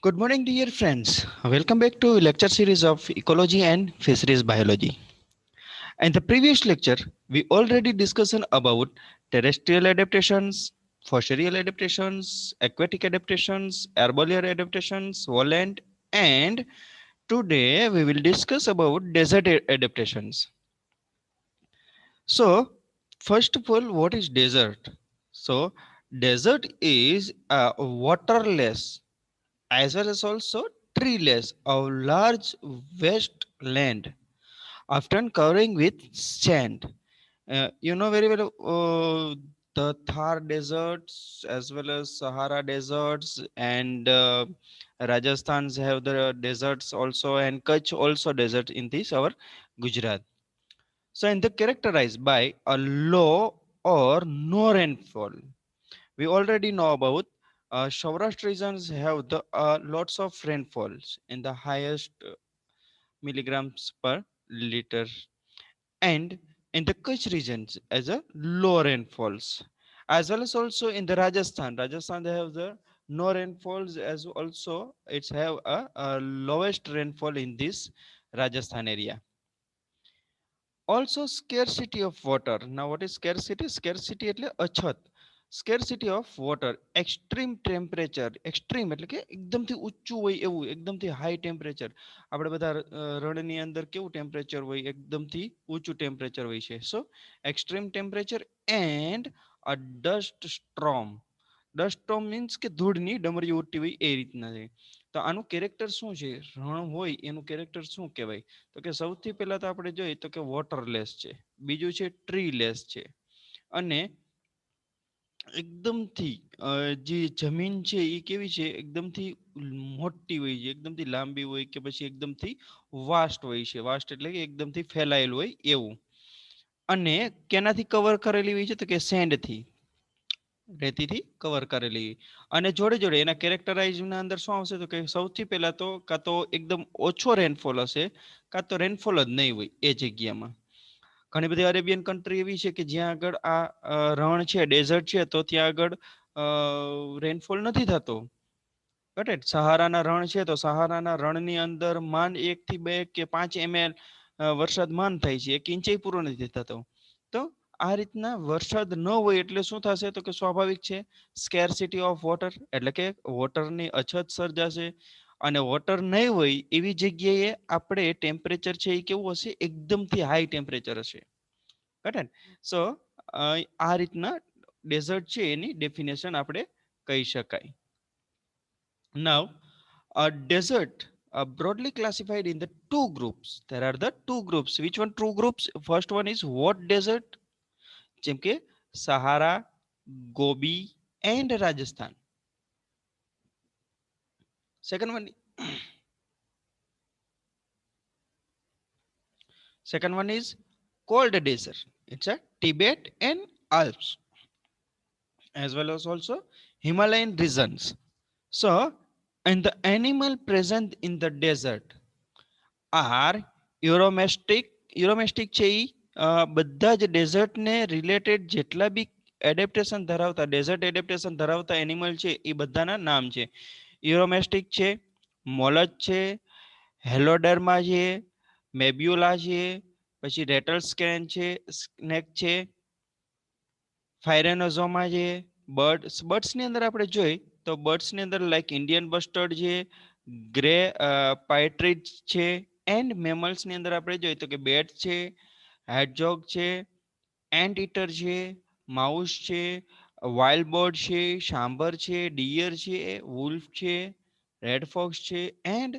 Good morning, dear friends. Welcome back to lecture series of Ecology and Fisheries Biology. In the previous lecture, we already discussed about terrestrial adaptations, fossil adaptations, aquatic adaptations, arboreal adaptations, volant, and today we will discuss about desert adaptations. So, first of all, what is desert? So, desert is a waterless as well as also treeless or large wasteland, often covering with sand. You know very well the Thar deserts as well as Sahara deserts and Rajasthan's have the deserts also and Kutch also desert in this our Gujarat. So and they characterized by a low or no rainfall. We already know about Saurashtra regions have the lots of rainfalls in the highest milligrams per liter, and in the Kutch regions as a low rainfalls, as well as also in the Rajasthan they have the no rainfalls as also it's have a lowest rainfall in this Rajasthan area. Also scarcity of water. Now what is scarcity? Scarcity એટલે અછત. Scarcity of water, extreme temperature, extreme એટલે કે એકદમથી ઊંચું હોય એવું, એકદમથી high temperature. આપણે બધા રણની અંદર કેવું ટેમ્પરેચર હોય, એકદમથી ઊંચું ટેમ્પરેચર હોય છે. So extreme temperature and a dust storm. Dust storm means કે ધૂળની ડમરીઓ ઉડતી હોય એ રીતના છે. તો આનું કેરેક્ટર શું છે? રણ હોય એનું કેરેક્ટર શું કહેવાય? તો કે સૌથી પહેલા તો આપણે જોઈએ તો કે વોટરલેસ છે, બીજું છે ટ્રીલેસ છે, અને એકદમથી જે જમીન છે એ કેવી છે? એકદમથી મોટી હોય છે, એકદમથી લાંબી હોય કે પછી એકદમથી વાસ્ટ હોય છે. વાસ્ટ એટલે કે એકદમથી ફેલાયેલું હોય એવું. અને કેનાથી કવર કરેલી હોય છે? તો કે સેન્ડથી, રેતીથી કવર કરેલી. અને જોડે જોડે એના કેરેક્ટરાઇઝના અંદર શું આવશે? તો કે સૌથી પહેલા તો કાં તો એકદમ ઓછો રેનફોલ હશે, કાં તો રેનફોલ જ નહીં હોય એ જગ્યામાં. ઘણી બધી અરેબિયન કન્ટ્રી એવી છે કે જ્યાં આગળ આ રણ છે, ડેઝર્ટ છે, તો ત્યાં આગળ રેનફોલ નથી થતો. કરેક્ટ. સહારાના રણ છે તો સહારાના રણની અંદર માંડ 1 થી 2 કે 5 ml વરસાદ માંડ થાય છે, 1 ઇંચ પૂરો નથી થતો. તો આ રીતના વરસાદ ન હોય એટલે શું થશે? તો કે સ્વાભાવિક છે સ્કેરસિટી ઓફ વોટર, એટલે કે વોટરની અછત સર્જાશે. અને વોટર નહીં હોય એવી જગ્યાએ આપણે ટેમ્પરેચર છે એ કેવું હશે? એકદમથી હાઈ ટેમ્પરેચર હશે. કરેક્ટ. સો આ રીતના ડેઝર્ટ છે એની ડેફિનેશન આપણે કહી શકાય. Now, a desert broadly classified in the two groups. There are the two groups. Which one two groups? First one is hot desert, જેમ કે સહારા, gobi and Rajasthan. Second one, second one is cold desert. It's a Tibet and Alps, as well as also Himalayan regions. So, and the animal present in the desert are યુરોમેસ્ટિક. યુરોમેસ્ટિક છે એ બધા જ ડેઝર્ટને related જેટલા બી adaptation ધરાવતા, dessert adaptation ધરાવતા animal છે એ બધાના નામ છે. યુરોમેસ્ટિક છે, મોલજ છે, હેલોડર્મા છે, મેબ્યુલા છે, પછી રેટલ સ્કેન છે, સ્નેક છે, ફાયરેનોઝોમા છે. બર્ડ્સની અંદર આપણે જોઈ તો બર્ડ્સની અંદર લાઈક ઇન્ડિયન બસ્ટર્ડ છે, ગ્રે પાઇટ્રીજ છે. એન્ડ મેમલ્સની અંદર આપણે જોઈએ તો કે બેટ છે, હેડજોગ છે, એન્ટ ઈટર છે, માઉસ છે, વાઇલ્ડ બર્ડ છે, શાંભર છે, ડિયર છે, વુલ્ફ છે, રેડ ફોક્સ છે, and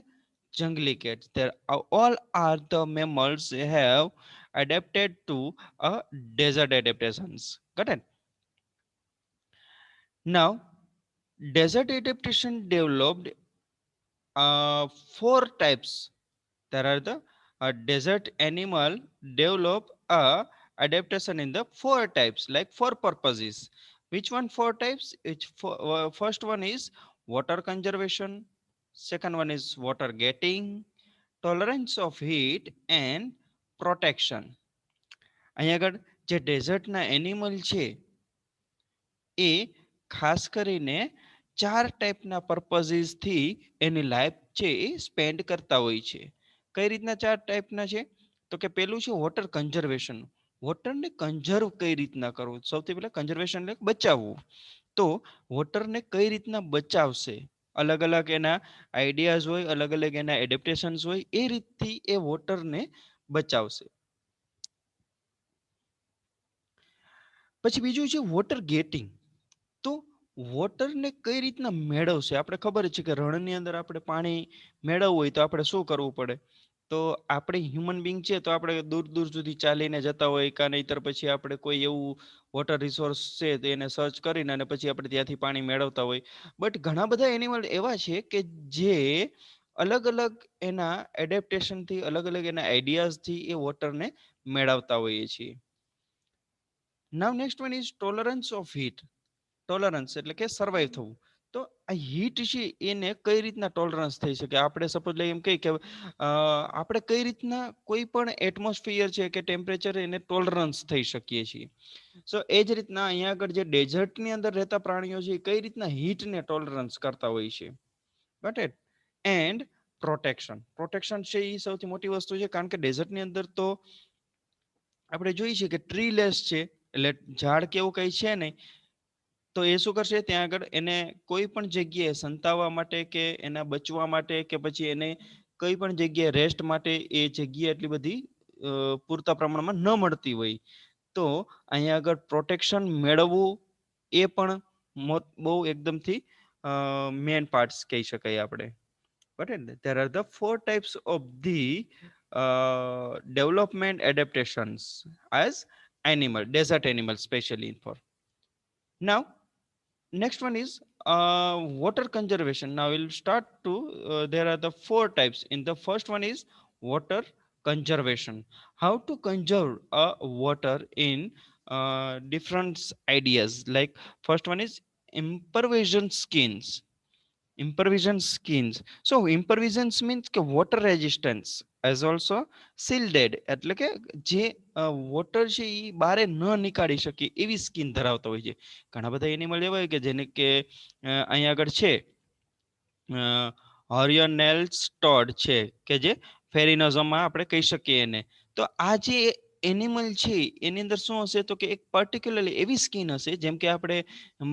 jungly cats. There are, all are the mammals have adapted to a desert adaptations. Got it? Now, desert adaptation developed four types. There are the desert animal develop a adaptation in the four types, like four purposes. Which one four types? First one is water conservation, second one is water getting, tolerance of heat and protection. અહીં આગળ જે ડેઝર્ટના animal છે એ ખાસ કરીને 4 ટાઈપના પર્પઝીસ થી એની life છે એ spend કરતા હોય છે. કઈ રીતના 4 ટાઈપના છે? તો કે પેલું છે વોટર કન્ઝર્વેશન. વોટરને કન્ઝર્વ કઈ રીતના કરવું? સૌથી પહેલા કન્ઝર્વેશન એટલે બચાવવું. તો વોટરને કઈ રીતના બચાવશે? અલગ અલગ એના આઈડિયાઝ હોય, અલગ અલગ એના એડેપ્ટેશન્સ હોય, એ રીતથી એ વોટરને બચાવશે. પછી બીજું છે વોટર ગેટિંગ. તો વોટરને કઈ રીતના મેળવશે? આપણે ખબર છે કે રણની અંદર આપણે પાણી મેળવવું હોય તો આપણે શું કરવું પડે? તો આપણે હ્યુમન બિંગ છે તો આપણે દૂર દૂર સુધી ચાલીને જતા હોય, કાં નહીતર પછી આપણે કોઈ એવું વોટર રિસોર્સ છે તો એને સર્ચ કરીને અને પછી આપણે ત્યાંથી પાણી મેળવતા હોય. બટ ઘણા બધા એનિમલ એવા છે કે જે અલગ અલગ એના એડેપ્ટેશનથી, અલગ અલગ એના આઈડિયાઝથી એ વોટરને મેળવતા હોઈએ છીએ. નાવ next one is tolerance of heat. Tolerance એટલે કે સર્વાઈવ થવું. તો આ હીટ છે એને કઈ રીતના ટોલરન્સ થઈ શકે? આપણે સપોઝ લઈએ એમ કહી કે આપણે કઈ રીતના કોઈ પણ એટમોસ્ફિયર છે કે ટેમ્પરેચર એને ટોલરન્સ થઈ શકીએ છીએ. સો એ જ રીતના અહીંયા આગળ જે ડેઝર્ટની અંદર રહેતા પ્રાણીઓ છે કઈ રીતના હીટને ટોલરન્સ કરતા હોય છે. Got it? And protection. Protection છે એ સૌથી મોટી વસ્તુ છે, કારણ કે ડેઝર્ટની અંદર તો આપણે જોઈએ છીએ કે ટ્રી લેસ છે, એટલે ઝાડ કેવું કઈ છે નહીં. તો એ શું કરશે? ત્યાં આગળ એને કોઈ પણ જગ્યાએ સંતાવવા માટે કે એના બચવા માટે કે પછી એને કઈ પણ જગ્યાએ રેસ્ટ માટે એ જગ્યા એટલી બધી પૂરતા પ્રમાણમાં ન મળતી હોય, તો અહીંયા આગળ પ્રોટેક્શન મેળવવું એ પણ બહુ એકદમથી મેન પાર્ટ્સ કહી શકાય આપણે. બરાબર ને? there are the 4 types of the development adaptations as animal, desert animal specially for. Now next one is water conservation. Now we'll start to there are the 4 types. In the first one is water conservation. How to conserve water in different ideas. Like first one is impervision skins. Impervision skins. So impervisions means કે water resistance as also shielded, એટલે કે જે water છે એ બારે ન નીકાળી શકે એવી સ્કીન ધરાવતા હોય છે. ઘણા બધા એનિમલ એવા હોય કે જેને કે અહીંયા આગળ છે હોરિયોનેલ્સ ટોડ છે કે જે ફેરિનોઝોમાં આપણે કહી શકીએ એને. તો આ જે એનિમલ છે એની અંદર શું હશે? તો કે એક પર્ટિક્યુલરલી એવી સ્કીન હશે, જેમ કે આપણે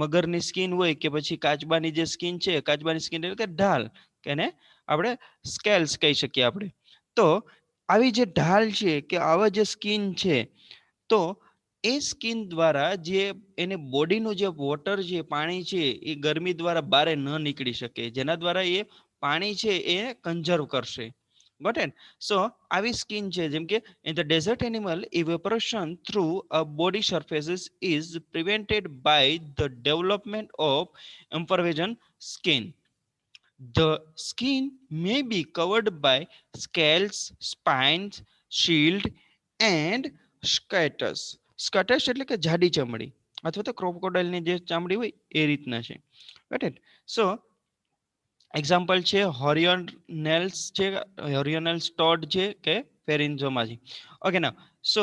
મગરની સ્કીન હોય કે પછી કાચબાની જે સ્કીન છે, કાચબાની સ્કીન એટલે કે ઢાલ, કે એને આપણે સ્કેલ્સ કહી શકીએ આપણે. તો આવી જે ઢાલ છે કે આવા જે સ્કીન છે, તો એ સ્કીન દ્વારા જે એને બોડીનું જે વોટર છે, પાણી છે, એ ગરમી દ્વારા બારે ન નીકળી શકે, જેના દ્વારા એ પાણી છે એ કન્ઝર્વ કરશે. Got it? સો આવી સ્કીન છે, જેમ કે in the desert animal evaporation through a body surfaces is prevented by the development of impervision skin. The skin may be covered by scales, spines, shield and scuters. Scuters એટલે કે જાડી ચામડી, અથવા તો ક્રોકોડાઇલની જે ચામડી હોય એ રીતના છે. Got it? સો એક્ઝામ્પલ છે હોરિયોનેલ્સ છે, હોરિયોનેલ્સ ટોડ છે કે ફેરિન્ઝોમા છે. ઓકે ના. સો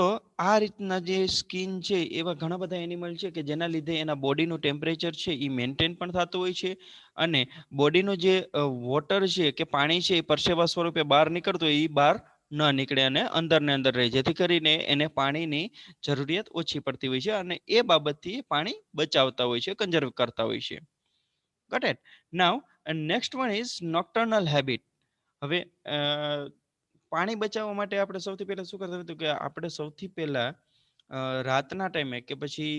આ રીતના જે સ્કીન છે એવા ઘણા બધા એનિમલ છે કે જેના લીધે એના બોડીનું ટેમ્પરેચર છે એ મેન્ટેન પણ થતું હોય છે, અને બોડીનું જે વોટર છે કે પાણી છે એ પરસેવા સ્વરૂપે બહાર નીકળતું હોય એ બહાર ન નીકળે અને અંદર ને અંદર રહે, જેથી કરીને એને પાણીની જરૂરિયાત ઓછી પડતી હોય છે, અને એ બાબતથી પાણી બચાવતા હોય છે, કન્ઝર્વ કરતા હોય છે. Got it? Now, next one is nocturnal habit. હવે પાણી બચાવવા માટે આપણે સૌથી પહેલા શું કરતા હતું કે આપણે સૌથી પહેલા રાતના ટાઈમે કે પછી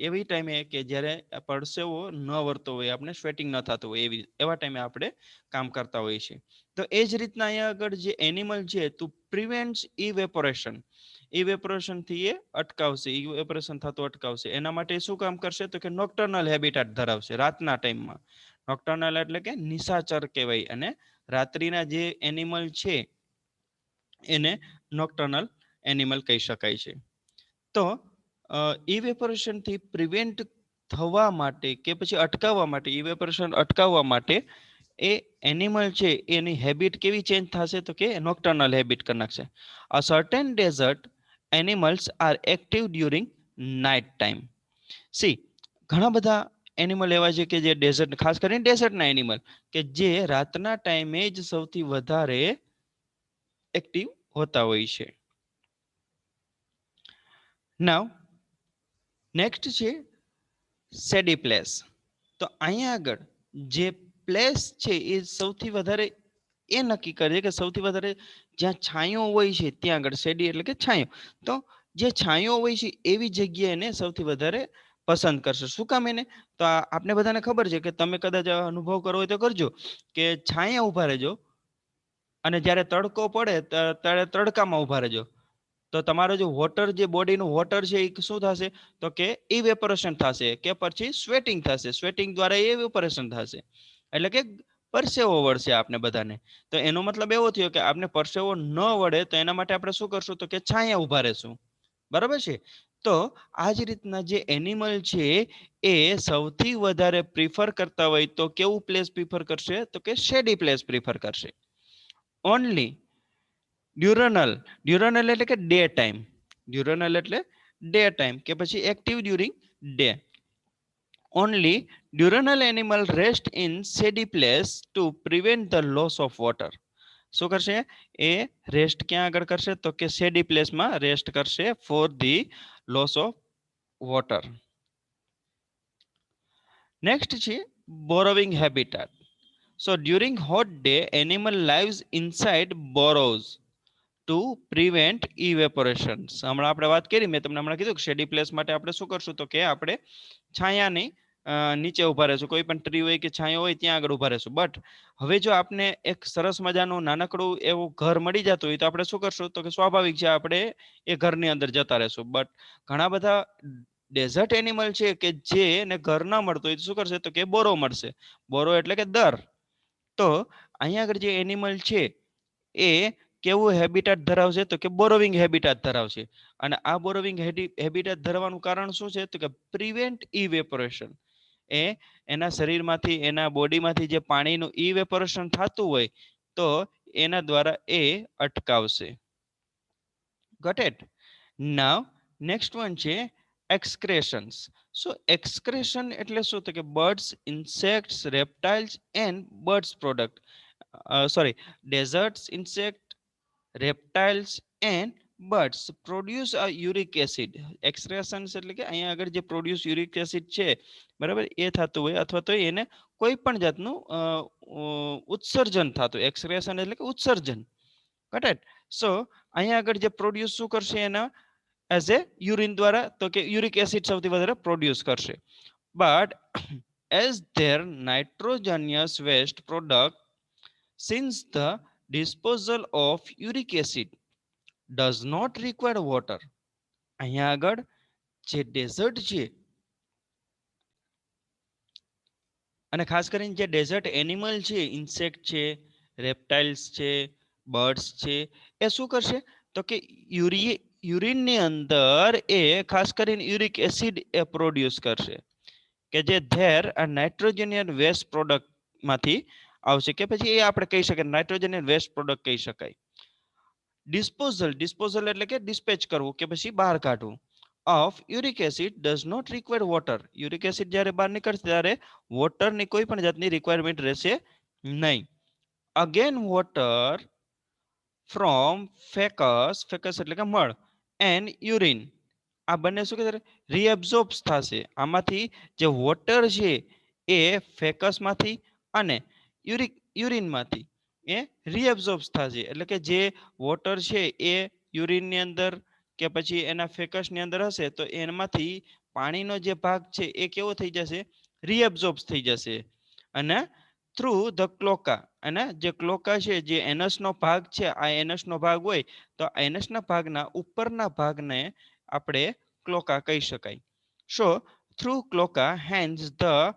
એવી ટાઈમે કે જ્યારે પરસેવો ન વરતો હોય, આપણે સ્વેટિંગ ન થતું હોય, એવા ટાઈમે આપણે કામ કરતા હોઈએ છીએ. તો એ જ રીતના અહીંયા આગળ જે એનિમલ છે તો પ્રિવેન્ટ્સ ઇવેપોરેશન. ઇવેપોરેશન થી એ અટકાવશે, ઇવેપોરેશન થતું અટકાવશે. એના માટે શું કામ કરશે? તો કે નોક્ટર્નલ હેબિટાટ ધરાવશે રાતના ટાઈમમાં. નોક્ટર્નલ એટલે કે નિશાચર કહેવાય, અને રાત્રિના જે એનિમલ છે એને નોક્ટર્નલ એનિમલ કહી શકાય છે. તો ઇવેપોરેશન થી પ્રિવેન્ટ થવા માટે કે પછી અટકાવવા માટે, ઇવેપોરેશન અટકાવવા માટે એ એનિમલ છે એની હેબિટ કેવી ચેન્જ થશે? તો કે નોક્ટર્નલ હેબિટ કરી નાખશે. A certain desert animals are active during night time. સી ઘણા બધા એનિમલ એવા છે કે જે ડેઝર્ટ, ખાસ કરીને ડેઝર્ટના એનિમલ કે જે રાતના ટાઈમે જ સૌથી વધારે એક્ટિવ હોતા હોય છે. નાવ નેક્સ્ટ છે શેડી પ્લેસ. તો અહીંયા આગળ જે પ્લેસ છે એ સૌથી વધારે એ નક્કી કરે છે કે સૌથી વધારે જ્યાં છાંયો હોય છે ત્યાં આગળ, શેડી એટલે કે છાંયો, તો જે છાંયો હોય છે એવી જગ્યાને સૌથી વધારે પસંદ કરશે. શું કામ એને? તો આપણે બધાને ખબર છે કે તમે કદાચ અનુભવ કરવો હોય તો કરજો કે છાંયા ઉભા રહેજો અને જ્યારે તડકો પડે ત્યારે તડકામાં ઉભા રહેજો. તો તમારો જે વોટર, જે બોડીનું વોટર છે એ શું થશે? તો કે ઇવેપોરેશન થશે કે પછી સ્વેટિંગ થશે. સ્વેટિંગ દ્વારા ઇવેપોરેશન થશે એટલે કે પરસેવો વળશે આપને બધાને. તો એનો મતલબ એવો થયો કે આપને પરસેવો ન વળે તો એના માટે આપણે શું કરશું? તો કે છાંયા ઉભા રહેશું. બરાબર છે? તો આ જ રીતના જે એનિમલ છે એ સૌથી વધારે પ્રિફર કરતા હોય તો કેવું પ્લેસ પ્રિફર કરશે? તો કે શેડી પ્લેસ પ્રિફર કરશે. ઓનલી ડ્યુરનલ એટલે કે ડે ટાઈમ. ડ્યુરનલ એટલે ડે ટાઈમ કે પછી active during day. Only diurnal animal rest in shady place to prevent the loss of water. શું કરશે? એ રેસ્ટ ક્યાં આગળ કરશે? તો કે શેડી પ્લેસમાં રેસ્ટ કરશે for the loss of water. Next છે burrowing habitat. So during hot day, animal lives inside burrows to prevent evaporation. હમણાં આપણે વાત કરી, મેં તમને હમણાં કીધું કે શેડી પ્લેસ માટે આપણે શું કરશું? તો કે આપણે છાયાની નીચે ઉભા રહેશું. કોઈ પણ ટ્રી હોય કે છાંયો હોય ત્યાં આગળ ઉભા રહેશું. બટ હવે જો આપને એક સરસ મજાનું નાનકડું એવું ઘર મળી જતું હોય તો આપણે શું કરશું? તો કે સ્વાભાવિક છે આપણે એ ઘરની અંદર જતા રહેશું. બટ ઘણા બધા ડેઝર્ટ એનિમલ છે કે જેને ઘર ના મળતું હોય તો શું કરશે? તો કે બોરો મળશે. બોરો એટલે કે દર. તો અહીંયા આગળ જે એનિમલ છે એ કેવું હેબિટાટ ધરાવશે? તો કે બોરોવિંગ હેબિટાટ ધરાવશે. અને આ બોરોવિંગ હેબિટાટ ધરાવવાનું કારણ શું છે? તો કે પ્રિવેન્ટ ઇવેપોરેશન. એ એના શરીરમાંથી, એના બોડીમાંથી જે પાણીનું ઇવેપોરેશન થતું હોય તો એના દ્વારા એ અટકાવશે. Got it? Now next one છે એક્સક્રેશન્સ. સો એક્સક્રેશન એટલે શું? તો કે birds, insects, reptiles and birds product. Sorry, deserts, insect, reptiles and birds produce a uric acid. Excretions એટલે કે અહીંયા આગળ જે પ્રોડ્યુસ યુરિક એસિડ છે, બરાબર, એ થતું હોય અથવા તો એને કોઈ પણ જાતનું ઉત્સર્જન થતું. એક્સક્રેશન એટલે કે ઉત્સર્જન. કરેક્ટ? સો અહીંયા આગળ જે પ્રોડ્યુસ શું કરશે એના એઝ એ યુરિન દ્વારા? તો કે યુરિક એસિડ સૌથી વધારે પ્રોડ્યુસ કરશે. But as their nitrogenous waste product, since the disposal of uric acid does not require water. અહીંયા આગળ જે ડેઝર્ટ છે અને ખાસ કરીને જે ડેઝર્ટ એનિમલ છે, ઇન્સેક્ટ છે, રેપ્ટાઇલ્સ છે, બર્ડ્સ છે, એ શું કરશે? તો કે યુરિનની અંદર એ ખાસ કરીને યુરિક એસિડ એ પ્રોડ્યુસ કરશે કે જે ધેર આ નાઇટ્રોજનિયન વેસ્ટ પ્રોડક્ટમાંથી આવશે કે પછી એ આપણે કહી શકીએ નાઇટ્રોજનિયન વેસ્ટ પ્રોડક્ટ કહી શકાય. ડિસ્પોઝલ એટલે કે ડિસ્પેચ કરવું કે પછી બહાર કાઢવું. Of uric acid does not require water. Uric acid જ્યારે બહાર નીકળશે ત્યારે વોટરની કોઈ પણ જાતની રિક્વાયરમેન્ટ રહેશે નહીં. અગેન વોટર ફ્રોમ ફેકસ, ફેકસ એટલે કે મળ, એન્ડ યુરિન, આ બંને શું કે રીએબ્ઝોર્બ થશે. આમાંથી જે વોટર છે એ ફેકસમાંથી અને યુરિનમાંથી એ રીએબ્ઝોર્બ થશે. એટલે કે જે વોટર છે એ યુરિનની અંદર કે પછી એના ફેકસની અંદર હશે તો એમાંથી પાણીનો જે ભાગ છે એ કેવો થઈ જશે? રીએબ્ઝોર્બ થઈ જશે. અને થ્રુ ધ ક્લોકા, અને જે ક્લોકા છે, જે એનસનો ભાગ છે, આ એનસનો ભાગ હોય તો એનસના ભાગના ઉપરના ભાગને આપણે ક્લોકા કહી શકાય. So through cloaca hence the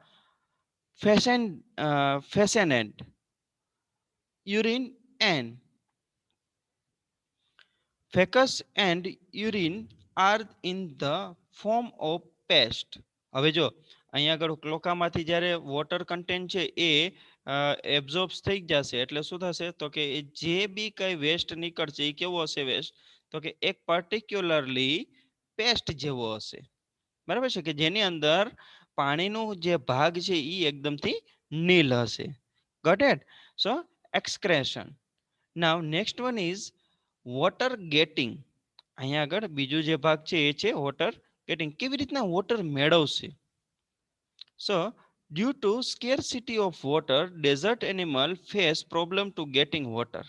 ફેસેનેન્ટ urine and feces and urine are in the form of paste. હવે જો અહીંયા આગળ ક્લોકામાંથી જ્યારે વોટર કન્ટેન્ટ છે એ એબ્ઝોર્બ થઈ જશે એટલે શું થશે? તો કે જે બી કઈ વેસ્ટ નીકળશે એ કેવો હશે વેસ્ટ? તો કે એક પર્ટિક્યુલરલી પેસ્ટ જેવો હશે. બરાબર છે? કે જેની અંદર પાણીનો જે ભાગ છે એ એકદમથી નીલ હશે. Got it? So excretion. Now next one is water getting. અહીંયા આગળ બીજું જે ભાગ છે એ છે વોટર ગેટિંગ. કેવી રીતના વોટર મેળવશે? સો due to scarcity of water, desert animal face problem to getting water.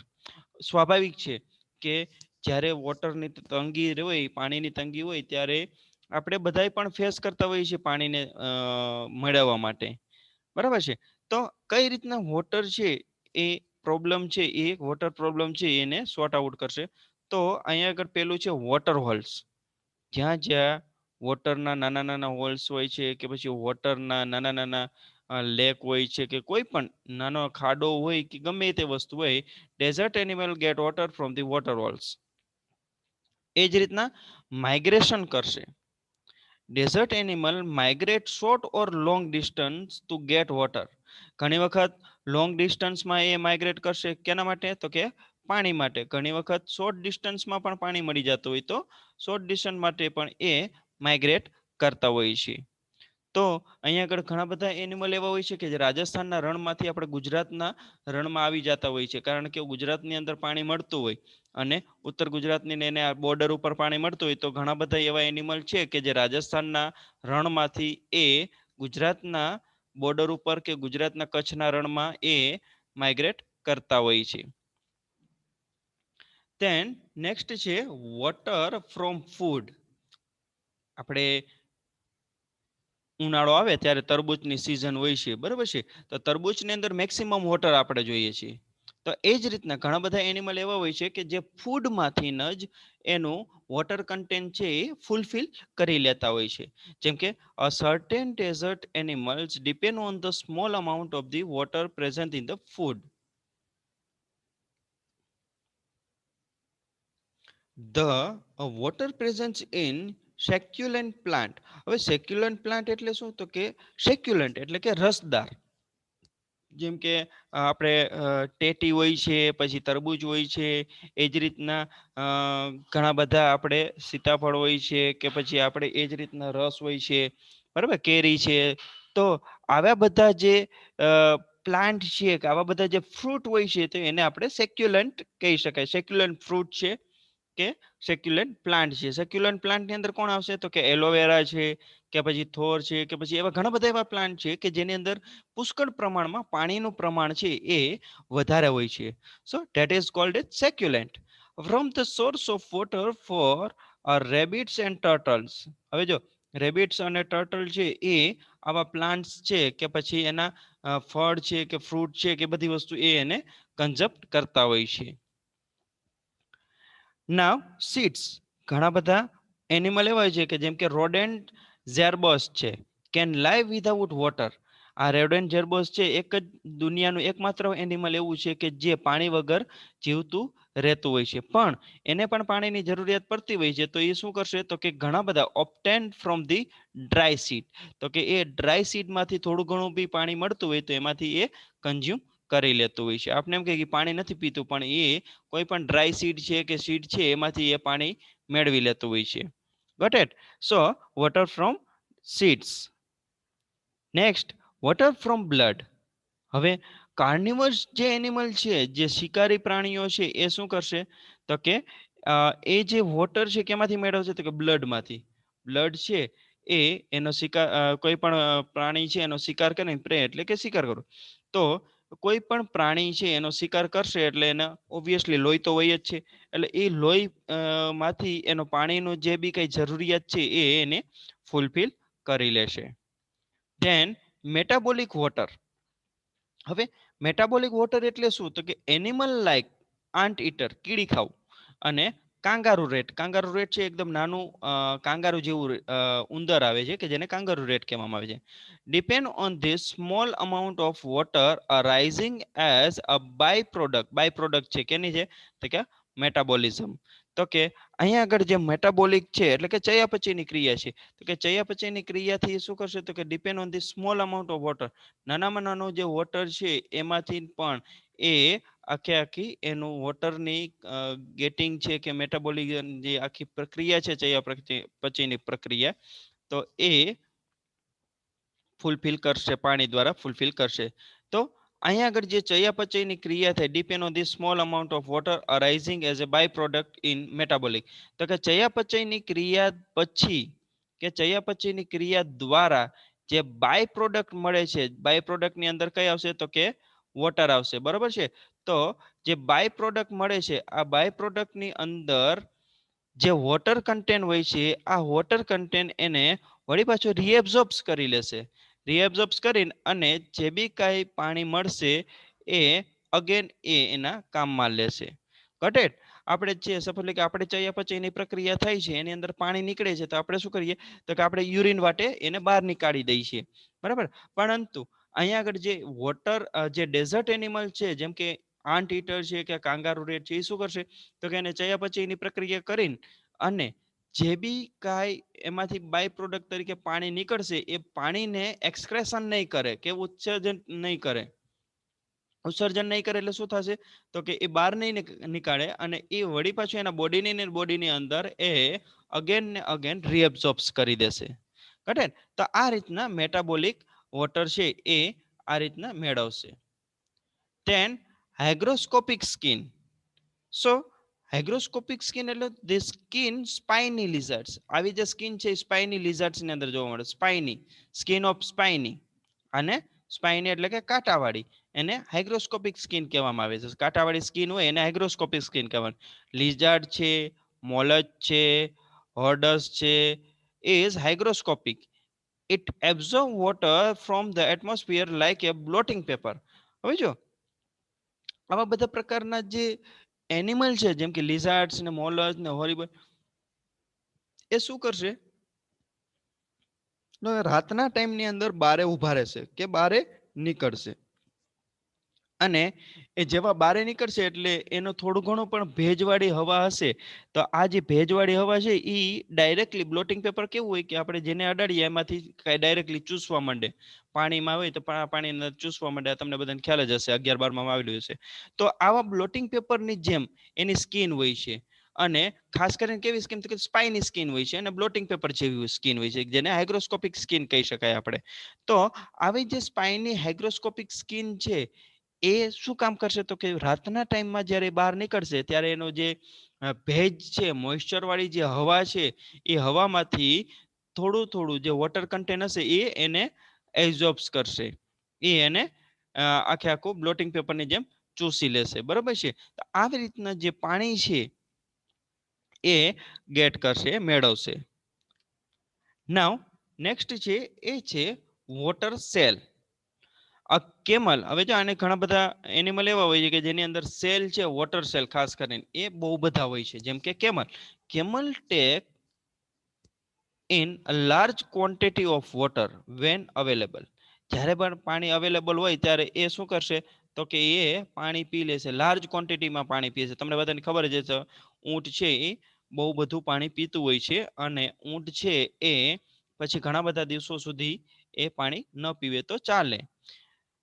સ્વાભાવિક છે કે જ્યારે વોટરની તંગી હોય, પાણીની તંગી હોય, ત્યારે આપણે બધાય પણ ફેસ કરતા હોઈએ છીએ પાણીને મેળવવા માટે. બરાબર છે? તો કઈ રીતના વોટર છે એ પ્રોબ્લેમ છે, એ વોટર પ્રોબ્લેમ છે એને સોર્ટ આઉટ કરશે? તો અહીંયા આગળ પેલું છે વોટર હોલ્સ. જ્યાં જ્યાં વોટરના નાના નાના હોલ્સ હોય છે, કે પછી વોટરના નાના નાના લેક હોય છે, કે કોઈ પણ નાનો ખાડો હોય કે ગમે તે વસ્તુ હોય, desert animal get water from the water holes. એ જ રીતના માઇગ્રેશન કરશે. Desert animal migrate short or long distance to get water. ઘણી વખત લોંગ ડિસ્ટન્સમાં એ માઇગ્રેટ કરશે. કેના માટે? તો કે પાણી માટે. ઘણી વખત શોર્ટ ડિસ્ટન્સમાં પણ પાણી મળી જતું હોય તો શોર્ટ ડિસ્ટન્સ માટે પણ એ માઇગ્રેટ કરતા હોય છે. તો અહીંયા આગળ ઘણા બધા એનિમલ એવા હોય છે કે જે રાજસ્થાનના રણમાંથી આપણે ગુજરાતના રણમાં આવી જતા હોય છે. કારણ કે ગુજરાતની અંદર પાણી મળતું હોય અને ઉત્તર ગુજરાતની એને બોર્ડર ઉપર પાણી મળતું હોય, તો ઘણા બધા એવા એનિમલ છે કે જે રાજસ્થાનના રણમાંથી એ ગુજરાતના બોર્ડર ઉપર કે ગુજરાતના કચ્છના રણમાં એ માઇગ્રેટ કરતા હોય છે. ધેન નેક્સ્ટ છે વોટર ફ્રોમ ફૂડ. આપણે ઉનાળો આવે ત્યારે તરબૂચની સિઝન હોય છે, બરાબર છે? તો તરબૂચની અંદર મેક્સિમમ વોટર આપણે જોઈએ છીએ. તો એ જ રીતના ઘણા બધા એનિમલ એવા હોય છે કે જે ફૂડમાંથી જ એનું વોટર કન્ટેન્ટ છે એ ફૂલફિલ કરી લેતા હોય છે. જેમ કે a certain desert animals depend on the small amount of the water present in the food. The water presence in succulent plant. હવે સેક્યુલન્ટ પ્લાન્ટ એટલે શું? તો કે સેક્યુલન્ટ એટલે કે રસદાર. જેમ કે આપણે ટેટી હોય છે, પછી તરબૂચ હોય છે, એ જ રીતના ઘણા બધા આપણે સીતાફળ હોય છે, કે પછી આપણે એ જ રીતના રસ હોય છે, બરાબર, કેરી છે. તો આવા બધા જે પ્લાન્ટ છે, કે આવા બધા જે ફ્રૂટ હોય છે, તો એને આપણે સેક્યુલન્ટ કહી શકાય. સેક્યુલન્ટ ફ્રૂટ છે કે સેક્યુલન્ટ પ્લાન્ટ છે. સેક્યુલન્ટ પ્લાન્ટની અંદર કોણ આવશે? તો કે એલોવેરા છે, કે પછી થોર છે, કે પછી એવા ઘણા બધા એવા પ્લાન્ટ છે કે જેની અંદર પુષ્કળ પ્રમાણમાં પાણીનું પ્રમાણ છે એ વધારે હોય છે. So that is called as succulent. From the source of water for rabbits and turtles. હવે જો રેબિટ્સ અને ટર્ટલ છે એ આવા પ્લાન્ટ્સ છે કે પછી એના ફળ છે કે ફ્રૂટ છે કે બધી વસ્તુ એ એને કન્ઝપ્ટ કરતા હોય છે. નાવ સીડ્સ. ઘણા બધા એનિમલ એવા હોય છે કે જેમ કે રોડેન્ટ ઝેરબોસ છે, કેન લાઈવ વિધાઉટ વોટર. આ રોડેન્ટ ઝેરબોસ છે એક જ દુનિયાનું એકમાત્ર એનિમલ એવું છે કે જે પાણી વગર જીવતું રહેતું હોય છે. પણ એને પણ પાણીની જરૂરિયાત પડતી હોય છે. તો એ શું કરશે? તો કે ઘણા બધા obtain from the dry seed. તો કે એ ડ્રાય સીડમાંથી થોડું ઘણું બી પાણી મળતું હોય તો એમાંથી એ કન્ઝ્યુમ કરી લેતું હોય છે. આપણે એમ કહીએ કે પાણી નથી પીતું, પણ એ કોઈ પણ ડ્રાય સીડ છે કે સીડ છે એમાંથી એ પાણી મેળવી લેતું હોય છે. Got it? So water from seeds. Next water from blood. હવે કાર્નિવર્સ જે એનિમલ છે, જે શિકારી પ્રાણીઓ છે, એ શું કરશે? તો કે એ જે વોટર છે કેમાંથી મેળવશે? તો કે બ્લડમાંથી. બ્લડ છે એ એનો શિકાર, કોઈ પણ પ્રાણી છે એનો શિકાર કરે, પ્રે એટલે કે શિકાર કરો. તો કોઈ પણ પ્રાણી છે એનો શિકાર કરશે એટલે એને ઓબ્વિયસલી લોહી તો હોય જ છે. એટલે એ લોહી માંથી એનો પાણીનું જે બી કઈ જરૂરિયાત છે એ એને ફૂલફિલ કરી લેશે. Then metabolic water. હવે મેટાબોલિક વોટર એટલે શું? તો કે એનિમલ લાઈક આન્ટ ઈટર, કીડી ખાવ, અને કાંગારુ રેટ. કાંગારુ રેટ છે એકદમ નાનું કાંગારુ જેવું ઉંદર આવે છે કે જેને કાંગારુ રેટ કહેવામાં આવે છે. Depend on this small amount of water arising as a byproduct. Byproduct છે કેની છે? તો કે મેટાબોલિઝમ. તો કે અહીંયા આગળ જે મેટાબોલિક છે એટલે કે ચયાપચયની ક્રિયા છે. તો કે ચયાપચયની ક્રિયાથી શું કરશે? તો કે depend on the small amount of water. નાનામાં નાનો જે વોટર છે એમાંથી પણ એ આખે આખી એનું વોટરની ગેટિંગ છે કે મેટાબોલિઝમ જે આખી પ્રક્રિયા છે ચયાપચયની પ્રક્રિયા, તો એ ફૂલફિલ કરશે, પાણી દ્વારા ફૂલફિલ કરશે. તો અહીંયા આગળ જે ચયાપચયની ક્રિયા થાય depend on the small amount of water arising as a byproduct in metabolic. તો કે ચયાપચયની ક્રિયા પછી કે ચયાપચયની ક્રિયા દ્વારા જે બાય પ્રોડક્ટ મળે છે, બાય પ્રોડક્ટની અંદર કઈ આવશે તો કે વોટર આવશે, બરોબર છે. તો જે બાય પ્રોડક્ટ મળે છે, આ બાય પ્રોડક્ટની અંદર જે વોટર કન્ટેન્ટ હોય છે, આ વોટર કન્ટેન્ટ એને વળી પાછો રીએબ્ઝોર્બ્સ કરી લેશે. રીએબ્ઝોર્બ્સ કરીને અને જે બી કાંઈ પાણી મળશે એ અગેન એ એના કામમાં લેશે. Got it? આપણે જે સપોઝ કે આપણે ચયાપચયની પ્રક્રિયા થાય છે, એની અંદર પાણી નીકળે છે, તો આપણે શું કરીએ તો કે આપણે યુરિન વાટે એને બહાર નીકાળી દઈએ છીએ, બરાબર. પરંતુ અહીંયા આગળ જે વોટર જે ડેઝર્ટ એનિમલ છે, જેમ કે આંટ ઈટર છે કે કાંગારૂ રેટ છે, એ શું કરશે તો કે એને ચયાપચયની પ્રક્રિયા કરીને અને જે બી કાંઈ એમાંથી બાય પ્રોડક્ટ તરીકે પાણી નીકળશે એ પાણીને એક્સક્રેશન નહીં કરે કે ઉત્સર્જન નહીં કરે. ઉત્સર્જન નહીં કરે એટલે શું થશે તો કે એ બહાર નહીં નીકાળે અને એ વળી પાછું એના બોડીની અંદર એ અગેન ને અગેન રીએબ્ઝોર્બ્સ કરી દેશે. કરેક્ટ? તો આ રીતના મેટાબોલિક વોટર છે એ આ રીતના મેળવશે. Then hygroscopic skin. So hygroscopic skin એટલે ધ સ્કિન સ્પાઇની લિઝર્ડ્સ. આવી જે સ્કિન છે સ્પાઇની લિઝર્ડ્સ ની અંદર જોવા મળે. સ્પાઇની સ્કિન ઓફ સ્પાઇની અને સ્પાઇની એટલે કે કાંટાવાળી, એને હાઇગ્રોસ્કોપિક સ્કિન કહેવામાં આવે છે. કાંટાવાળી સ્કિન હોય એને હાઇગ્રોસ્કોપિક સ્કિન કહેવાય. લિઝાર્ડ છે, મોલસ છે, હોર્ડસ છે, is hygroscopic. It absorb water from the atmosphere like a blotting paper. હવે જો આવા બધા પ્રકારના જે એનિમલ છે જેમ કે લિઝાર્ડ્સ ને મોલસ ને હોરિબલ, એ શું કરશે રાતના ટાઈમની અંદર બારે ઉભા રહેશે કે બારે નીકળશે અને એ જેવા બારે નીકળશે એટલે એનો થોડું ઘણું પણ ભેજવાળી હવા હશે, તો આ જે ભેજવાળી હવા છે એ ડાયરેક્ટલી બ્લોટિંગ પેપર કેવું હોય કે આપણે જેને અડાડીએ એમાંથી ડાયરેક્ટલી ચૂસવા માંડે. પાણીમાં હોય તો પાણી ચૂસવા માંડે, તમને બધાને ખ્યાલ જ હશે, 11-12 આવેલું હશે. તો આવા બ્લોટિંગ પેપરની જેમ એની સ્કિન હોય છે અને ખાસ કરીને કેવી સ્કિન તો કે સ્પાઇની સ્કિન હોય છે અને બ્લોટિંગ પેપર જેવી સ્કિન હોય છે જેને હાઇગ્રોસ્કોપિક સ્કિન કહી શકાય આપણે. તો આવી જે સ્પાઇની હાઇગ્રોસ્કોપિક સ્કિન છે એ શું કામ કરશે તો કે રાતના ટાઈમમાં જ્યારે બહાર નીકળશે ત્યારે એનો જે ભેજ છે, મોઇશ્ચર વાળી જે હવા છે, એ હવામાંથી થોડું થોડું જે વોટર કન્ટેન્ટ હશે એ એને એબ્ઝોર્બ્સ કરશે, એ એને આખે આખું બ્લોટિંગ પેપરની જેમ ચૂસી લેશે, બરોબર છે. તો આવી રીતના જે પાણી છે એ ગેટ કરશે, મેળવશે. નાઉ નેક્સ્ટ છે એ છે વોટર સેલ. આ કેમલ. હવે જો આને ઘણા બધા એનિમલ એવા હોય છે કે જેની અંદર સેલ છે, વોટર સેલ ખાસ કરીને એ બહુ બધા હોય છે. જેમ કે camel. Camel take in a large quantity of water when available. જ્યારે પણ પાણી અવેલેબલ હોય ત્યારે એ શું કરશે તો કે એ પાણી પી લેશે, લાર્જ ક્વોન્ટિટીમાં પાણી પીશે. તમને બધાને ખબર જ છે ઊંટ છે એ બહુ બધું પાણી પીતું હોય છે અને ઊંટ છે એ પછી ઘણા બધા દિવસો સુધી એ પાણી ન પીવે તો ચાલે.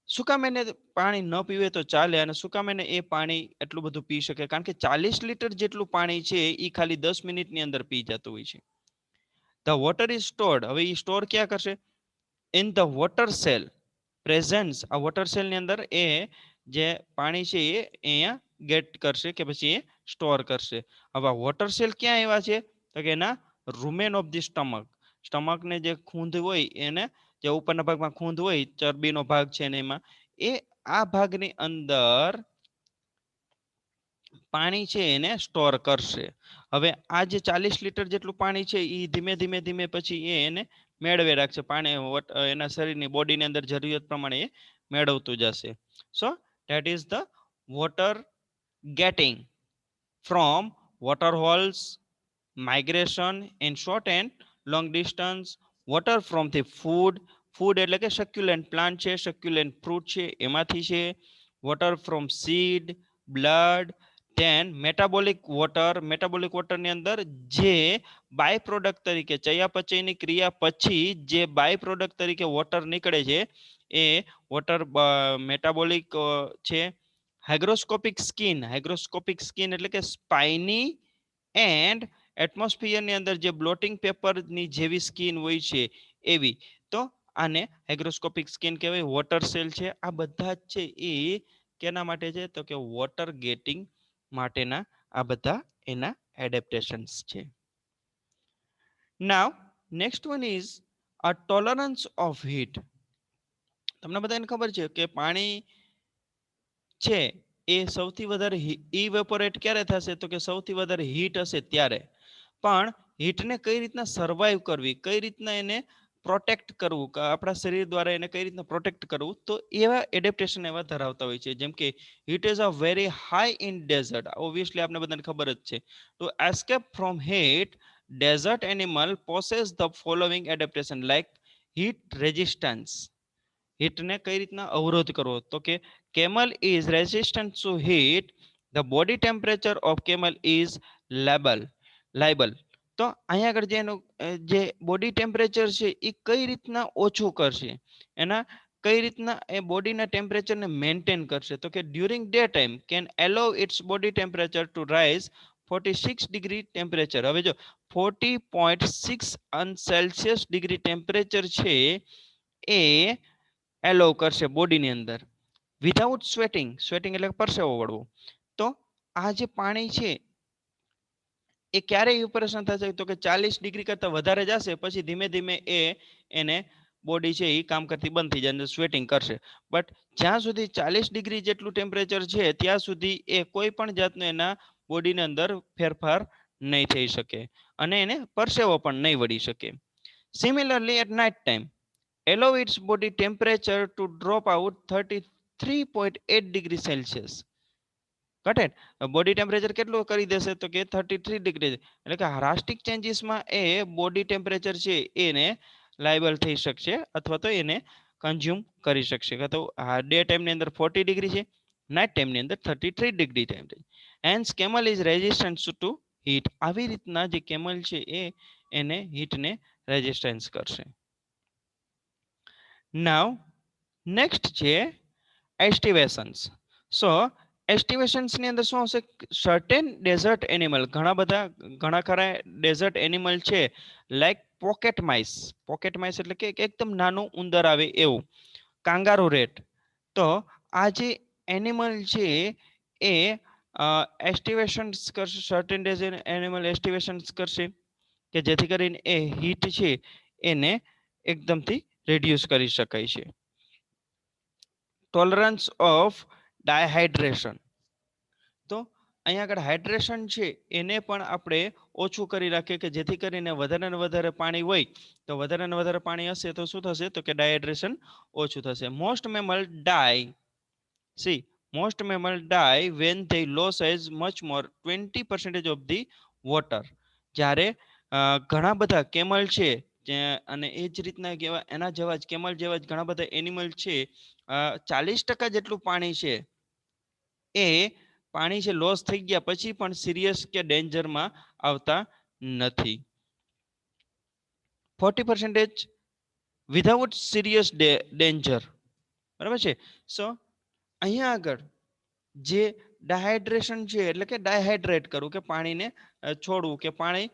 શું કામ એને પાણી ન પીવે તો ચાલે અને શું કામ એને એ પાણી એટલું બધું પી શકે? કારણ કે 40 લીટર જેટલું પાણી છે એ ખાલી 10 મિનિટની અંદર પી જતું હોય છે. The water is stored. હવે એ સ્ટોર ક્યાં કરશે? In the water cell presence. આ વોટર સેલની અંદર એ જે પાણી છે એ અહીંયા ગેટ કરશે કે પછી એ સ્ટોર કરશે. હવે વોટર સેલ ક્યાં આવ્યા છે તો કે એના રૂમેન ઓફ ધી સ્ટમક. સ્ટમકને જે ખૂંધ હોય એને, જે ઉપરના ભાગમાં ખૂંધ હોય, ચરબીનો ભાગ છે ને એમાં, એ આ ભાગની અંદર પાણી છે એને સ્ટોર કરશે. હવે આ જે 40 લીટર જેટલું પાણી છે એ ધીમે ધીમે ધીમે પછી એને મેળવે રાખશે. પાણી એના શરીરની બોડીની અંદર જરૂરિયાત પ્રમાણે એ મેળવતું જશે. સો that is the water getting from water holes, migration in short and long distance, water from the food. Food એટલે કે સક્યુલેન્ટ પ્લાન્ટ છે, સક્યુલેન્ટ ફ્રૂટ છે એમાંથી છે. Water from seed, blood. Then metabolic water. Metabolic વોટરની અંદર જે બાય પ્રોડક્ટ તરીકે ચયાપચયની ક્રિયા પછી જે બાય પ્રોડક્ટ તરીકે વોટર નીકળે છે એ વોટર મેટાબોલિક છે. હાઇગ્રોસ્કોપિક સ્કિન. હાઇગ્રોસ્કોપિક સ્કિન એટલે કે સ્પાઇની એન્ડ એટમોસ્ફિયરની અંદર જે બ્લોટિંગ પેપરની જેવી સ્કિન હોય છે એવી. તો આને હાઇગ્રોસ્કોપિક સ્કિન કહેવાય, વોટર સેલ છે. આ બધા જ છે એ કેના માટે છે? તો કે વોટર ગેટિંગ માટેના આ બધા એના એડેપ્ટેશન્સ છે. નાવ next one is a tolerance of heat. તમને બધાને ખબર છે કે પાણી છે એ સૌથી વધારે ઇવેપોરેટ ક્યારે થશે? તો કે સૌથી વધારે હીટ હશે ત્યારે. પણ હીટને કઈ રીતના સર્વાઈવ કરવી, કઈ રીતના એને પ્રોટેક્ટ કરવું, આપણા શરીર દ્વારા એને કઈ રીતના પ્રોટેક્ટ કરવું, તો એવા એડેપ્ટેશન એવા ધરાવતા હોય છે. જેમ કે heat is a very high in desert. Obviously આપણે બધાને ખબર જ છે. To escape from heat, desert animal possess the following adaptation like heat resistance. હીટને કઈ રીતના અવરોધ કરવો? તો કે camel is resistant to heat. The body temperature of camel is liable. તો અહીંયા આગળ જે એનું જે બોડી ટેમ્પરેચર છે એ કઈ રીતના ઓછું કરશે, એના કઈ રીતના એ બોડીના ટેમ્પરેચરને મેન્ટેન કરશે? તો કે during day time can allow its body temperature to rise 46 degree temperature. હવે જો 40.6 સેલ્સિયસ ડિગ્રી ટેમ્પરેચર છે એ એલો કરશે બોડીની અંદર વિધાઉટ સ્વેટિંગ. સ્વેટિંગ એટલે પરસેવો વળવો. તો આ જે પાણી છે એ ક્યારે ઇવોપરેશન થશે? તો કે 40 ડિગ્રી કરતાં વધારે જશે પછી ધીમે ધીમે એને બોડી છે એ કામ કરતી બંધ થઈ જાય અને સ્વેટિંગ કરશે. બટ જ્યાં સુધી 40 ડિગ્રી જેટલું ટેમ્પરેચર છે ત્યાં સુધી એ કોઈ પણ જાતનું એના બોડીની અંદર ફેરફાર નહીં થઈ શકે અને એને પરસેવો પણ નહીં વળી શકે. Similarly at night time allow its body temperature to drop out 33.8 degree Celsius. Correct. Body temperature કેટલું કરી દેશે? તો કે 33 ડિગ્રી. એટલે કે રાસ્ટિક ચેન્જીસમાં એ બોડી ટેમ્પરેચર છે એને લાયબલ થઈ શકશે અથવા તો એને કન્ઝ્યુમ કરી શકશે. તો ડે ટાઈમની અંદર 40 ડિગ્રી છે, નાઇટ ટાઈમની અંદર 33 ડિગ્રી ટાઈમ છે. Hence camel is resistant to heat. આવી રીતના જે કેમલ છે એ એને હીટને રેઝિસ્ટન્સ કરશે. નાવ નેક્સ્ટ છે એસ્ટિવેશન્સ. સો એસ્ટિવેશન્સની અંદર શું આવશે? સર્ટેન ડેઝર્ટ એનિમલ, ઘણા ખરા ડેઝર્ટ એનિમલ છે like pocket mice. Pocket mice એટલે કે એકદમ નાનું ઉંદર આવે એવું. Kangaroo rate. તો આ જે એનિમલ છે એ એસ્ટિવેશન્સ કરશે, સર્ટેન ડેઝર્ટ એનિમલ એસ્ટિવેશન્સ કરશે કે જેથી કરીને એ હીટ છે એને એકદમથી રિડ્યુસ કરી શકાય છે. Tolerance of dehydration. તો અહીંયા આગળ હાઇડ્રેશન છે એને પણ આપણે ઓછું કરી રાખીએ કે જેથી કરીને વધારે ને વધારે પાણી હોય તો વધારે ને વધારે પાણી હશે તો શું થશે? તો કે ડાયહાઇડ્રેશન ઓછું થશે. Most mammal dye C most mammals die when they lose as much more 20% of the water. જ્યારે ઘણા બધા કેમલ છે અને એ જ રીતના એના જેવા જ કેમલ જેવા જ ઘણા બધા એનિમલ છે, 40% જેટલું પાણી છે એ પાણી છે લોસ થઈ ગયા પછી પણ સિરિયસ કે ડેન્જરમાં આવતા નથી. 40% વિધાઉટ સિરિયસ ડેન્જર. બરાબર છે. સો અહીંયા આગળ જે ડાયહાઇડ્રેશન છે એટલે કે ડાયહાઇડ્રેટ કરવું કે પાણીને છોડવું કે પાણી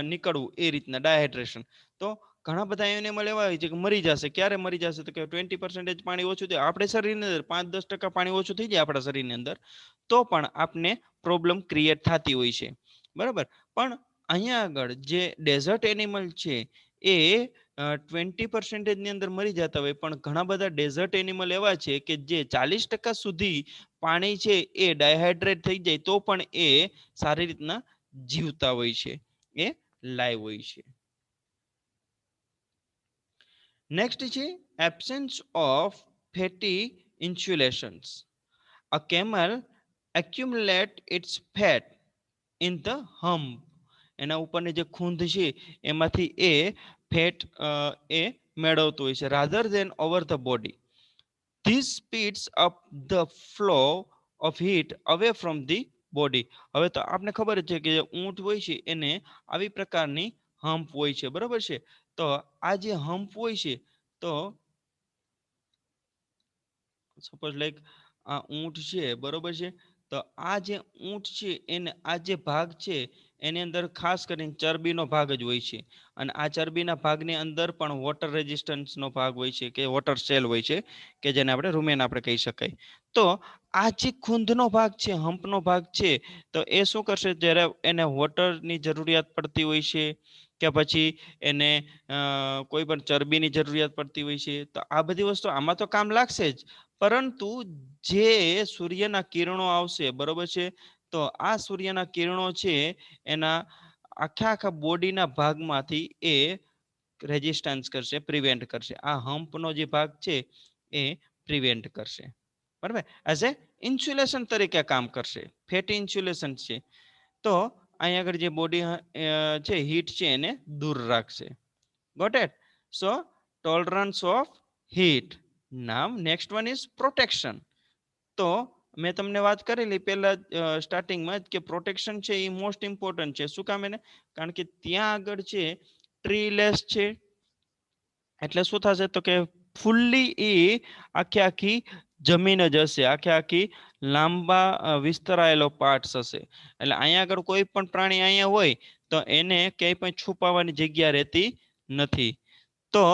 નીકળવું, એ રીતના ડાયહાઇડ્રેશન. તો ઘણા બધા એનિમલ એવા હોય છે કે મરી જશે. ક્યારે મરી જશે? તો કે 20% પાણી ઓછું થાય. આપણે શરીરની અંદર 5-10% પાણી ઓછું થઈ જાય આપણા શરીરની અંદર તો પણ આપને પ્રોબ્લેમ ક્રિએટ થતી હોય છે. બરાબર. પણ અહીંયા આગળ જે ડેઝર્ટ એનિમલ છે એ 20% ની અંદર મરી જતા હોય, પણ ઘણા બધા ડેઝર્ટ એનિમલ એવા છે કે જે 40% સુધી પાણી છે એ ડાયહાઇડ્રેટ થઈ જાય તો પણ એ સારી રીતના જીવતા હોય છે, એ લાઈવ હોય છે. નેક્સ્ટ છે absence of fatty insulations. A camel accumulate its fat in the hump. એના ઉપરની જે ખૂંધ છે એમાંથી એ ફેટ એ મેળવતો હોય છે rather than over the body. This speeds up the flow of heat away from the body. હવે તો આપને ખબર છે કે ઊંટ હોય છે એને આવી પ્રકારની હમ્પ હોય છે. બરાબર છે. તો આ જે હમ્પ હોય છે તો સપોઝ લાઈક આ ઊંટ છે, બરોબર છે. તો આ જે ઊંટ છે એને આ જે ભાગ છે એની અંદર ખાસ કરીને ચરબીનો ભાગ જ હોય છે, અને આ ચરબીના ભાગની અંદર પણ વોટર રેઝિસ્ટન્સનો ભાગ હોય છે કે વોટર સેલ હોય છે, કે જેને આપણે રૂમેન આપણે કહી શકાય. તો આ જે ખૂંદનો ભાગ છે, હમ્પનો ભાગ છે, તો એ શું કરશે જ્યારે એને વોટરની જરૂરિયાત પડતી હોય છે કે પછી એને કોઈ પણ ચરબીની જરૂરિયાત પડતી હોય છે, તો આ બધી વસ્તુ આમાં તો કામ લાગશે જ, પરંતુ જે સૂર્યના કિરણો આવશે, બરોબર છે, તો આ સૂર્યના કિરણો છે એના આખા આખા બોડીના ભાગમાંથી એ રેઝિસ્ટન્સ કરશે, પ્રિવેન્ટ કરશે. આ હમ્પનો જે ભાગ છે એ પ્રિવેન્ટ કરશે, બરાબર, એઝ એ ઇન્સ્યુલેશન તરીકે કામ કરશે, ફેટી ઇન્સ્યુલેશન છે. તો અહીંયા આગળ જે બોડી છે હીટ છે એને દૂર રાખશે. Got it? So tolerance of heat. નામ નેક્સ્ટ વન ઇઝ પ્રોટેક્શન. તો મેં તમને વાત કરેલી પહેલા સ્ટાર્ટિંગમાં કે પ્રોટેક્શન છે એ મોસ્ટ ઇમ્પોર્ટન્ટ છે. શું કામ એને? કારણ કે ત્યાં આગળ છે ટ્રી લેસ છે, એટલે શું થશે તો કે ફૂલ્લી એ આખી આખી જમીન જ હશે, આખી આખી લાંબા વિસ્તરાયેલો પાર્ટ્સ હશે. એટલે અહીંયા આગળ કોઈ પણ પ્રાણી અહીંયા હોય તો એને ક્યાંય પણ છુપાવવાની જગ્યા રહેતી નથી. તો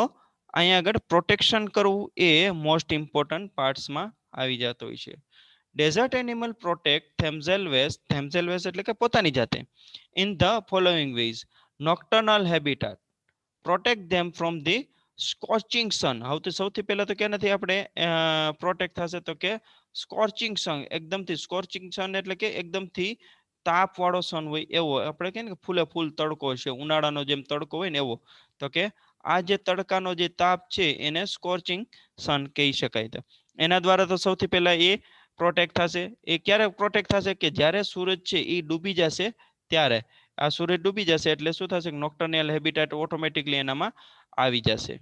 અહીંયા આગળ પ્રોટેક્શન કરવું એ મોસ્ટ ઇમ્પોર્ટન્ટ પાર્ટ્સમાં આવી જતો હોય છે. ડેઝર્ટ એનિમલ પ્રોટેક્ટ થેમ્સેલ્વેસ એટલે કે પોતાની જાતે in the following ways: nocturnal habitat, protect them from the scorching sun. સૌથી પહેલા તો કેનાથી આપણે પ્રોટેક્ટ થશે તો કે સ્કોર્ચિંગ સન. એકદમથી સ્કોર્ચિંગ સન એટલે કે એકદમથી તાપ વાળો સન હોય એવો, આપણે કહીએ ને કે ફૂલે ફૂલ તડકો છે, ઉનાળાનો જેમ તડકો હોય ને એવો, તો કે આ જે તડકાનો જે તાપ છે એને સ્કોર્ચિંગ સન કહી શકાય. તો એના દ્વારા તો સૌથી પહેલા એ પ્રોટેક્ટ થશે. એ ક્યારે પ્રોટેક્ટ થશે? કે જ્યારે સૂરજ છે એ ડૂબી જશે ત્યારે. આ સૂરજ ડૂબી જશે એટલે શું થશે? નોક્ટર્નલ હેબિટાટ ઓટોમેટિકલી એનામાં આવી જશે.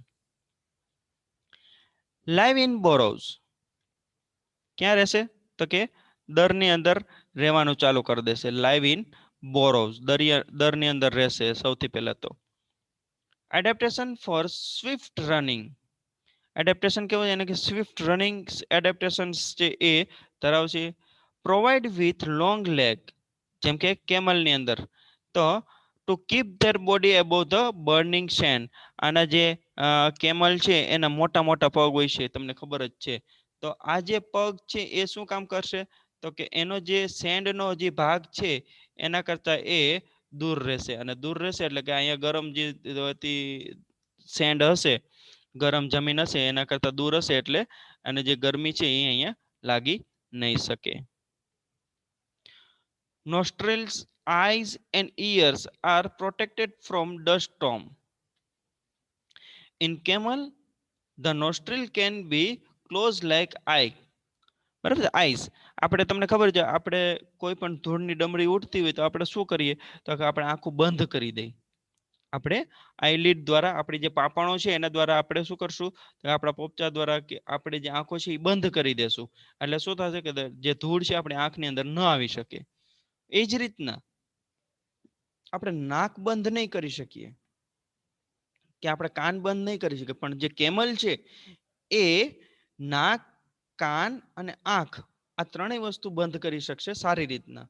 Live in burrows. ક્યાં રહેશે? તો કે દરની અંદર રહેવાનું ચાલુ કરી દેશે. લાઈવ ઇન બોરોઝ, દરની અંદર રહેશે સૌથી પહેલા તો. Adaptation for swift running. Adaptation કેવું છે? એને કે સ્વિફ્ટ રનિંગ એડેપ્ટેશન્સ છે એ ધરાવશે. પ્રોવાઈડ વિથ લોંગ લેગ, જેમ કે કેમલની અંદર. તો to keep there body above the burning send. આના જે કેમલ છે એના મોટા મોટા પગ હોય છે, તમને ખબર જ છે. તો આ જે પગ છે એ શું કામ કરશે? તો કે એનો જે સેન્ડનો જે ભાગ છે એના કરતા એ દૂર રહેશે. અને દૂર રહેશે એટલે કે અહીંયા ગરમ જે સેન્ડ હશે, ગરમ જમીન હશે, એના કરતા દૂર હશે એટલે અને જે ગરમી છે એ અહીંયા લાગી નહીં શકે. Nostrils, eyes and ears are protected from dust storm. In camel, the nostril can be closed like eye. બરાબર? આઈસ, આપણે તમને ખબર છે આપણે કોઈ પણ ધૂળની ડમરી ઉડતી હોય તો આપણે શું કરીએ? તો કે આપણે આંખું બંધ કરી દઈએ. આપણે આઈલિડ દ્વારા, આપણી જે પાપણો છે એના દ્વારા આપણે શું કરશું? તો આપણા પોપચા દ્વારા કે આપણે જે આંખો છે એ બંધ કરી દેશું. એટલે શું થશે? કે જે ધૂળ છે આપણી આંખની અંદર ન આવી શકે. એ જ રીતના આપણે નાક બંધ નહીં કરી શકીએ કે આપણે કાન બંધ નહીં કરી શકીએ, પણ જે કેમલ છે એ નાક, કાન અને આંખ આ ત્રણેય વસ્તુ બંધ કરી શકશે સારી રીતના.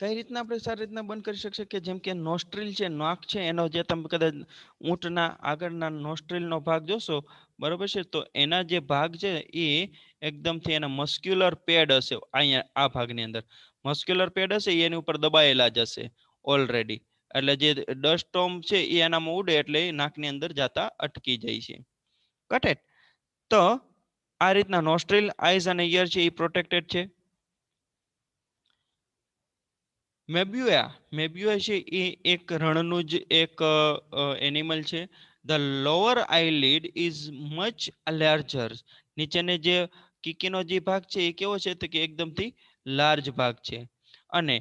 કઈ રીતના આપણે સારી રીતના બંધ કરી શકશે? કે જેમ કે નોસ્ટ્રીલ છે, નાક છે, એનો જે તમે કદાચ ઊંટના આગળના નોસ્ટ્રીલનો ભાગ જોશો, બરોબર છે, તો એના જે ભાગ છે એ એકદમથી એના મસ્ક્યુલર પેડ હશે. અહીંયા આ ભાગની અંદર મસ્ક્યુલર પેડ હશે, એની ઉપર દબાયેલા જ હશે ઓલરેડી. એટલે જે ડસ્ટ સ્ટોર્મ છે એ એનામાં ઉડે એટલે નાકની અંદર જાતા અટકી જાય છે. Got it? તો આ રીતના નોસ્ટ્રીલ, આઈઝ અને ઇયર છે એ પ્રોટેક્ટેડ છે. મેબ્યુઆ છે એ એક રણનું જ એક એનિમલ છે. The lower eyelid is much larger. નીચેને જે કીકીનો જે ભાગ છે એ કેવો છે? તો કે એકદમથી લાર્જ ભાગ છે. અને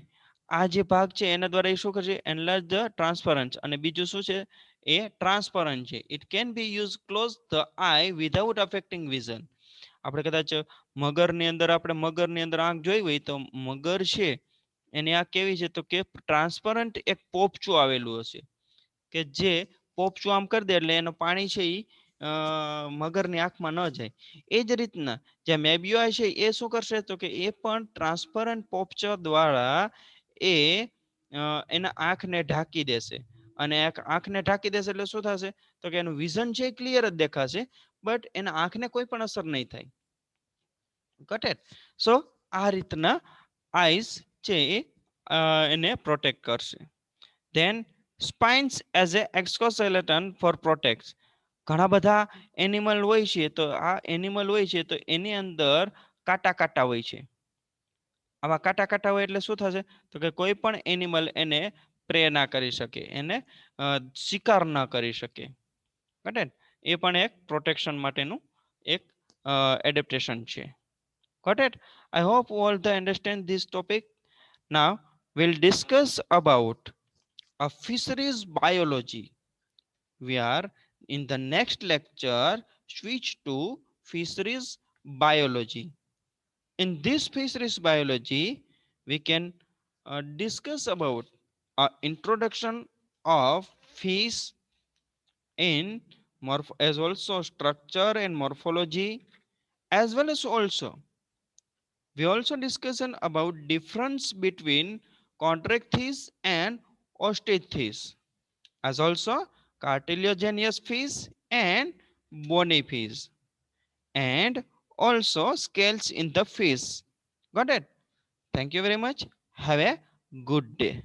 આ જે ભાગ છે એના દ્વારા એ શું કરશે? Enlarge the transparence. અને બીજું શું છે? એ ટ્રાન્સપરન્ટ છે. It can be use close the eye without affecting vision. આપણે કદાચ મગરની અંદર, આપણે મગરની અંદર આંખ જોઈ હોય તો મગર છે એની આંખ કેવી છે? તો કે ટ્રાન્સપરન્ટ એક પોપચું આવેલું હશે, કે જે પોપચું આમ કરી દે એટલે એનું પાણી છે એ મગરની આંખમાં ન જાય. એ જ રીતના જે મેબ્યુઆઈ છે એ શું કરશે તો કે એ પણ ટ્રાન્સપરન્ટ પોપચર દ્વારા એ એના આંખને ઢાંકી દેશે. અને આંખને ઢાંકી દેશે એટલે શું થશે તો કે એનું વિઝન છે એ ક્લિયર જ દેખાશે, બટ એના આંખને કોઈ પણ અસર નહીં થાય. Got it? સો આ રીતના આઈસ છે એ એને પ્રોટેક્ટ કરશે. Then spines as a exoskeleton for protect. ઘણા બધા એનિમલ હોય છે, તો આ એનિમલ હોય છે તો એની અંદર કાંટા કાંટા હોય છે. આવા કાંટા કાંટા હોય એટલે શું થશે તો કે કોઈ પણ એનિમલ એને પ્રે ના કરી શકે, એને શિકાર ના કરી શકે. બરાબર? એ પણ એક પ્રોટેક્શન માટેનું એક એડેપ્ટેશન છે. Got it? I hope all the understand this topic. Now we'll discuss about a fisheries biology. We are in the next lecture switch to fisheries biology. In this fisheries biology, we can discuss about introduction of fish in as also structure and morphology, as well as also we also discussion about difference between contracthies and osteichthies, as also cartilaginous fish and bony fish, and also scales in the fish. Got it? Thank you very much. Have a good day.